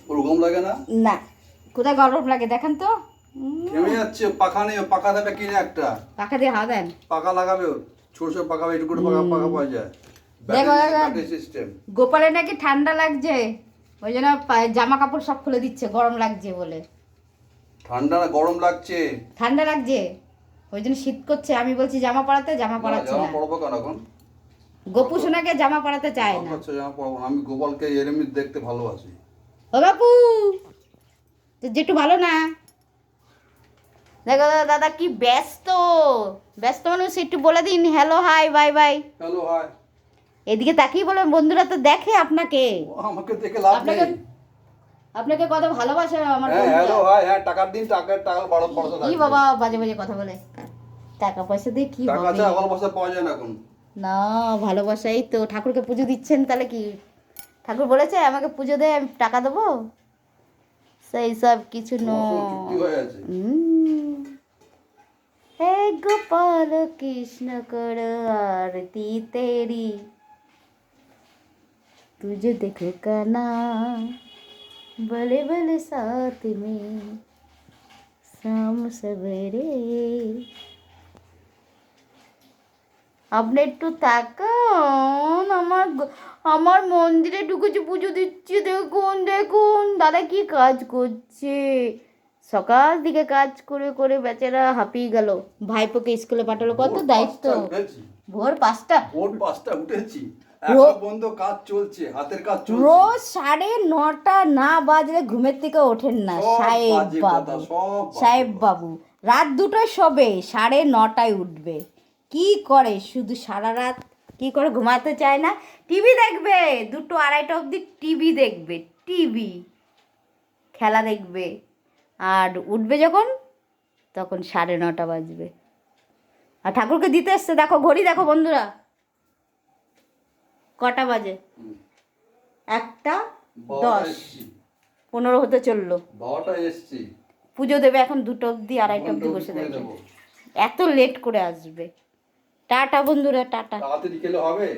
ওরকম লাগে না? না, কোথায় গরম লাগে দেখেন তো। ঘেমে যাচ্ছে। পাখা নেই, পাখা দেবে কিনে একটা। পাখা দিয়ে হাওয়া দেন। পাখা লাগাবে, ছোট ছোট পাখা, একটু করে পাখা পাখা পাওয়া যায়। দেখো ব্যাটারি সিস্টেম। গোপালের নাকি ঠান্ডা লাগছে, ওই জন্য জামা কাপড় সব খুলে দিচ্ছে, গরম লাগছে বলে। ঠান্ডা না গরম লাগছে? ঠান্ডা লাগছে, ওই জন্য শীত করছে। আমি বলছি জামা পরাতে, জামা পরাচ্ছে জামা না। পরবো কেন এখন? গোপু সোনাকে জামা পরাতে চায় না। আচ্ছা, জামা পরবো না। আমি গোপালকে এরমই দেখতে ভালোবাসি। ও বাপু, তো যেটু ভালো না। দেখো দাদা কি ব্যস্ত, ব্যস্ত মানুষ, একটু বলে দিন hello hi bye bye. Hello hi. এদিকে তাকিয়ে বলবেন, বন্ধুরা তো দেখে আপনাকে। আমাকে দেখে লাভ নেই। আপনাকে কত ভালোবাসে আমার হ্যাঁ, বন্ধুরা। Hello hi. হ্যাঁ, টাকার দিন, টাকা বড় বড় কি বাবা বাজে বাজে কথা বলে, টাকা পয়সা দিয়ে কি টাকা হবে? ছাড়া ভালোবাসা পাওয়া যায় না এখন। না, ভালোবাসাই তো। ঠাকুরকে পুজো দিচ্ছেন তাহলে কি ঠাকুর বলেছে আমাকে পুজো দে আমি টাকা দেবো? সেই সব কিছু চুক্তি হয়ে আছে। হে গোপাল কৃষ্ণ কর আরতি তেরি, तुझे देखा ना बड़े बड़े साथ में शाम सवेरे। আপনি একটু তাকান, আমার মন্দিরে ঢুকেছে, পুজো দিচ্ছি। দেখুন দেখুন দাদা কি কাজ করছে। সকাল থেকে কাজ করে করে বেচারা হাঁপিয়ে গেল। ভাইপোকে স্কুলে পাঠালো, কত দায়িত্ব। ভোর 5টা, ভোর 5টা উঠেছি, এখন পর্যন্ত কাজ চলছে, হাতের কাজ চলছে। রোজ 9:30 না বাজলে ঘুমের থেকে ওঠেন না সাহেব বাবু। রাত 2টায় শোবে, 9:30টায় উঠবে। কি করে শুধু সারা রাত, কি করে ঘুমাতে চায় না। টিভি দেখবে, 2টো 2:30টা অবধি টিভি দেখবে, টিভি খেলা দেখবে। আর উঠবে যখন, তখন 9:30 বাজবে। আর ঠাকুরকে দিতে এসছে, দেখো ঘড়ি দেখো বন্ধুরা, কটা বাজে? 1:10, 15 হতে চললো। 12টায় এসছি। পুজো দেবে এখন 2টো অবধি, 2:30টা অবধি বসে থাকবে। এত লেট করে আসবে। টাটা বন্ধুরা, টাটা। তাড়াতাড়ি খেলে হবে।